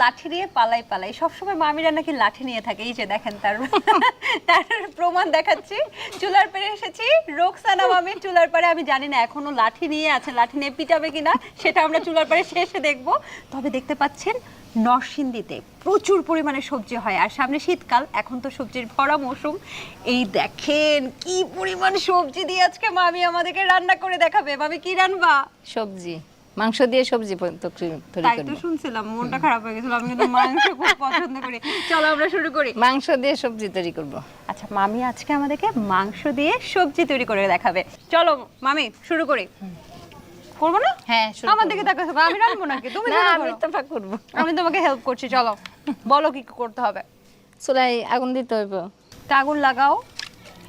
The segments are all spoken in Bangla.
লাঠি নিয়ে পালাই পালাই সবসময় মামিরা নাকি লাঠি নিয়ে থাকে, এই যে দেখেন তার তার প্রমাণ দেখাচ্ছি। চুলার পাড়ে এসেছি, রোকসানা মামি চুলার পাড়ে। আমি জানি না এখনো লাঠি নিয়ে আছে, লাঠি নিয়ে পিটাবে কিনা সেটা আমরা চুলার পাড়ে শেষে দেখব। তবে দেখতে পাচ্ছেন নরসিংদীতে প্রচুর পরিমাণে সবজি হয়, আর সামনে শীতকাল, এখন তো সবজির ভরা মৌসুম। এই দেখেন কি পরিমাণ সবজি দিয়ে আজকে মামি আমাদেরকে রান্না করে দেখাবে। মামি কি রান্না? সবজি, মাংস দিয়ে সবজি তৈরি তাই তো করব। শুনছিলাম, মনটা খারাপ হয়ে গেছিল। আমি কিন্তু মাংস খুব পছন্দ করি। চলো আমরা শুরু করি। মাংস দিয়ে সবজি তৈরি করব। আচ্ছা, মামি আজকে আমাদেরকে মাংস দিয়ে সবজি তৈরি করে দেখাবে। চলো মামি শুরু করি। করবো না? হ্যাঁ, শুরু আমার করবো। দিকে তাকাচ্ছ, আমি রান্না নাকি? তুমি না, রান্না আমি করো। ইত্তেফাক করব। আমি তোমাকে হেল্প করছি, চলো বলো কি কি করতে হবে। চুলায় আগুন দিতে হইব। তা আগুন লাগাও।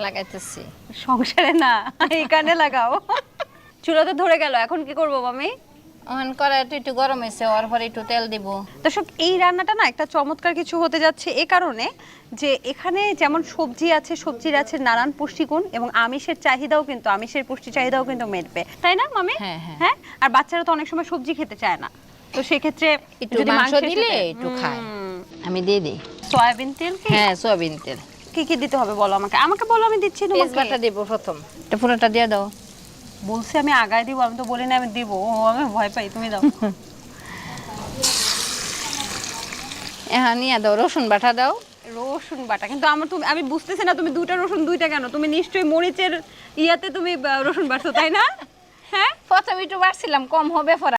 লাগাইতেছি। সংসারে না, এখানে লাগাও। চুলা তো ধরে গেল, এখন কি করবো মামি? ওখান কড়াইটা একটু গরম হয়েছে, ওর পরে একটু তেল দিব। দর্শক, এই রান্নাটা না একটা চমৎকার কিছু হতে যাচ্ছে এ কারণে যে এখানে যেমন সবজি আছে, সবজির আছে নানান পুষ্টিগুণ, এবং আমিষের চাহিদাও কিন্তু, আমিষের পুষ্টি চাহিদাও কিন্তু মেটবে, তাই না মামি? হ্যাঁ, হ্যাঁ। হ্যাঁ, আর বাচ্চারা তো অনেক সময় সবজি খেতে চায় না, তো সেক্ষেত্রে একটু যদি মাংস মাংসের দিলে সাথে- একটু খায়। আমি দিয়ে দিই। সয়াবিন তেল কি? হ্যাঁ, সয়াবিন তেল। কি কি দিতে হবে বলো আমাকে, আমাকে বলো, আমি দিচ্ছি তেজপাতা তোমাকে। দিব প্রথম। এটা পুরোটা দিয়ে দাও। বলছি আমি আগায় দিব, আমি তো বলি না আমি দিব। ও, আমি ভয় পাই, তুমি দাও। হ্যাঁ, নিয়ে দাও। রসুন বাটা দাও। রসুন বাটা, কিন্তু আমার তুমি, আমি বুঝতেছি না তুমি দুইটা রসুন দুইটা কেন? তুমি নিশ্চয়ই মরিচের ইয়াতে তুমি রসুন বাটছো, তাই না? হ্যাঁ, প্রথমে একটু বাড়ছিলাম, কম হবে পরে